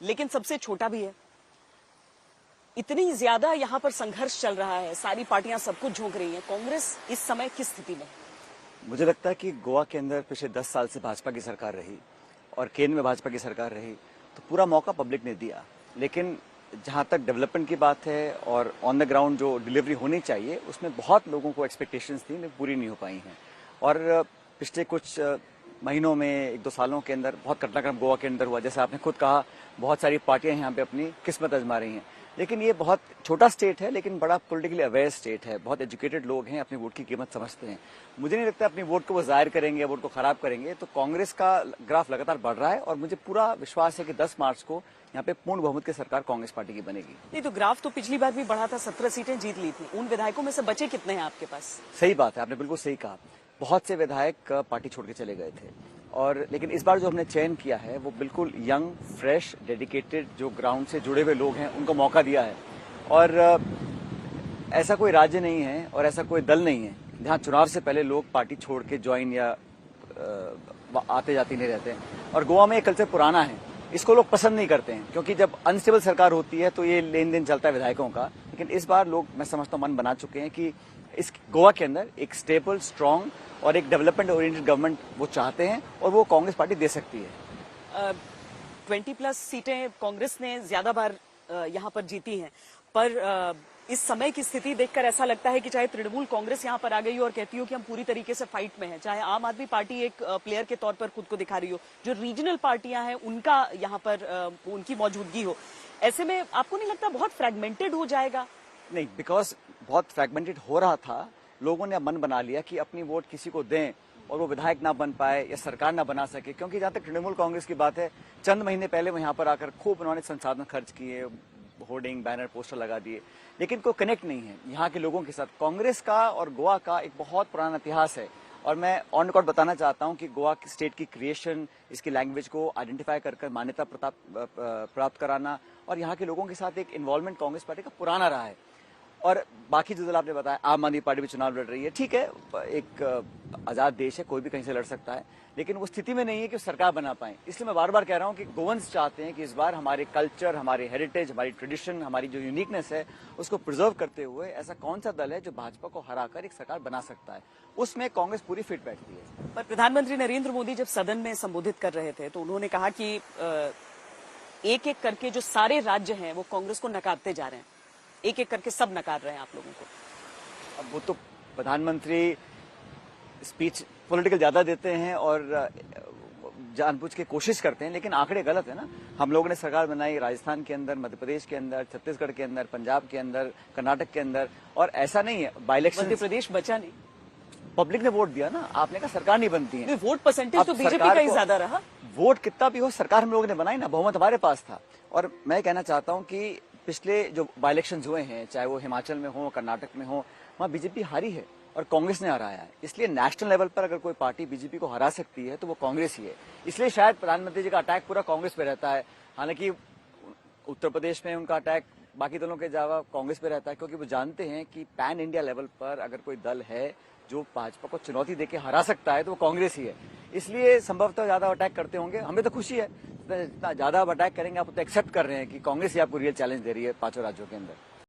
लेकिन सबसे छोटा भी है। इतनी ज्यादा यहाँ पर संघर्ष चल रहा है, सारी पार्टियां सब कुछ झोंक रही हैं, कांग्रेस इस समय किस स्थिति में? मुझे लगता है कि गोवा के अंदर पिछले 10 साल से भाजपा की सरकार रही और केंद्र में भाजपा की सरकार रही, तो पूरा मौका पब्लिक ने दिया। लेकिन जहां तक डेवलपमेंट की बात है और ऑन द ग्राउंड जो डिलीवरी होनी चाहिए, उसमें बहुत लोगों को एक्सपेक्टेशंस थी, लेकिन पूरी नहीं हो पाई हैं। और पिछले कुछ महीनों में, 1-2 सालों के अंदर बहुत घटनाक्रम गोवा के अंदर हुआ। जैसे आपने खुद कहा, बहुत सारी पार्टियां यहाँ पे अपनी किस्मत आजमा रही हैं। लेकिन ये बहुत छोटा स्टेट है, लेकिन बड़ा पॉलिटिकली अवेयर स्टेट है। बहुत एजुकेटेड लोग हैं, अपनी वोट की कीमत समझते हैं। मुझे नहीं लगता अपनी वोट को वो जाहिर करेंगे, वोट को खराब करेंगे। तो कांग्रेस का ग्राफ लगातार बढ़ रहा है और मुझे पूरा विश्वास है कि 10 मार्च को यहाँ पे पूर्ण बहुमत की सरकार कांग्रेस पार्टी की बनेगी। नहीं तो ग्राफ तो पिछली बार भी बढ़ा था, 17 सीटें जीत ली थी। उन विधायकों में से बचे कितने हैं आपके पास? सही बात है, आपने बिल्कुल सही कहा। बहुत से विधायक पार्टी छोड़ के चले गए थे, और लेकिन इस बार जो हमने चयन किया है वो बिल्कुल यंग, फ्रेश, डेडिकेटेड, जो ग्राउंड से जुड़े हुए लोग हैं, उनको मौका दिया है। और ऐसा कोई राज्य नहीं है और ऐसा कोई दल नहीं है जहां चुनाव से पहले लोग पार्टी छोड़ के ज्वाइन या आते जाते नहीं रहते हैं। और गोवा में ये कल्चर पुराना है, इसको लोग पसंद नहीं करते हैं, क्योंकि जब अनस्टेबल सरकार होती है तो ये लेन देन चलता है विधायकों का। लेकिन इस बार लोग, मैं समझता हूँ, मन बना चुके हैं कि इस गोवा के अंदर एक स्टेबल, स्ट्रांग और एक डेवलपमेंट ओरिएंटेड गवर्नमेंट वो चाहते हैं, और वो कांग्रेस पार्टी दे सकती है। 20+ सीटें कांग्रेस ने ज्यादा बार यहाँ पर जीती हैं, पर इस समय की स्थिति देखकर ऐसा लगता है कि चाहे तृणमूल कांग्रेस यहाँ पर आ गई हो और कहती हो कि हम पूरी तरीके से फाइट में हैं, चाहे आम आदमी पार्टी एक प्लेयर के तौर पर खुद को दिखा रही हो, जो रीजनल पार्टियां हैं उनका यहाँ पर उनकी मौजूदगी हो, ऐसे में आपको नहीं लगता बहुत फ्रेगमेंटेड हो जाएगा? नहीं, बिकॉज बहुत फ्रेगमेंटेड हो रहा था। लोगों ने मन बना लिया कि अपनी वोट किसी को दें और वो विधायक ना बन पाए या सरकार ना बना सके। क्योंकि जहां तक तृणमूल कांग्रेस की बात है, चंद महीने पहले वो यहाँ पर आकर खूब उन्होंने संसाधन खर्च किए, होर्डिंग, बैनर, पोस्टर लगा दिए, लेकिन कोई कनेक्ट नहीं है यहाँ के लोगों के साथ। कांग्रेस का और गोवा का एक बहुत पुराना इतिहास है, और मैं ऑन रिकॉर्ड बताना चाहता हूँ कि गोवा की स्टेट की क्रिएशन, इसकी लैंग्वेज को आइडेंटिफाई कर मान्यता प्राप्त कराना और यहाँ के लोगों के साथ एक इन्वॉल्वमेंट कांग्रेस पार्टी का पुराना रहा है। और बाकी जो आपने बताया, आम आदमी पार्टी भी चुनाव लड़ रही है, ठीक है, एक आजाद देश है, कोई भी कहीं से लड़ सकता है, लेकिन वो स्थिति में नहीं है कि सरकार बना पाए। इसलिए मैं बार बार कह रहा हूं कि गोवंस चाहते हैं कि इस बार हमारे कल्चर, हमारे हेरिटेज, हमारी ट्रेडिशन, हमारी जो यूनिकनेस है, उसको प्रिजर्व करते हुए ऐसा कौन सा दल है जो भाजपा को हराकर एक सरकार बना सकता है, उसमें कांग्रेस पूरी फिट बैठती है। पर प्रधानमंत्री नरेंद्र मोदी जब सदन में संबोधित कर रहे थे तो उन्होंने कहा कि एक एक करके जो सारे राज्य हैं वो कांग्रेस को नकारते जा रहे हैं, एक एक करके सब नकार रहे हैं आप लोगों को। अब वो तो प्रधानमंत्री स्पीच पॉलिटिकल ज्यादा देते हैं और जानबूझ के कोशिश करते हैं, लेकिन आंकड़े गलत है ना। हम लोगों ने सरकार बनाई राजस्थान के अंदर, मध्य प्रदेश के अंदर, छत्तीसगढ़ के अंदर, पंजाब के अंदर, कर्नाटक के अंदर, और ऐसा नहीं है बाई इलेक्शन मध्य प्रदेश बचा नहीं, पब्लिक ने वोट दिया ना। आपने कहा सरकार नहीं बनती है, वोट परसेंटेज तो बीजेपी का ही ज्यादा रहा। वोट कितना भी हो, सरकार हम लोगों ने बनाई ना, बहुमत हमारे पास था। और मैं कहना चाहता हूं कि पिछले जो बाई इलेक्शन हुए हैं, चाहे वो हिमाचल में हो, कर्नाटक में हो, वहां बीजेपी हारी है और कांग्रेस ने हराया है। इसलिए नेशनल लेवल पर अगर कोई पार्टी बीजेपी को हरा सकती है तो वो कांग्रेस ही है। इसलिए शायद प्रधानमंत्री जी का अटैक पूरा कांग्रेस पे रहता है। हालांकि उत्तर प्रदेश में उनका अटैक बाकी दलों के अलावा कांग्रेस पे रहता है, क्योंकि वो जानते हैं कि पैन इंडिया लेवल पर अगर कोई दल है जो भाजपा को चुनौती देके हरा सकता है तो वो कांग्रेस ही है। इसलिए संभवतः ज्यादा अटैक करते होंगे। हमें तो खुशी है, जितना ज्यादा अटैक करेंगे, आप तो एक्सेप्ट कर रहे हैं कि कांग्रेस ही आपको रियल चैलेंज दे रही है 5 राज्यों के अंदर।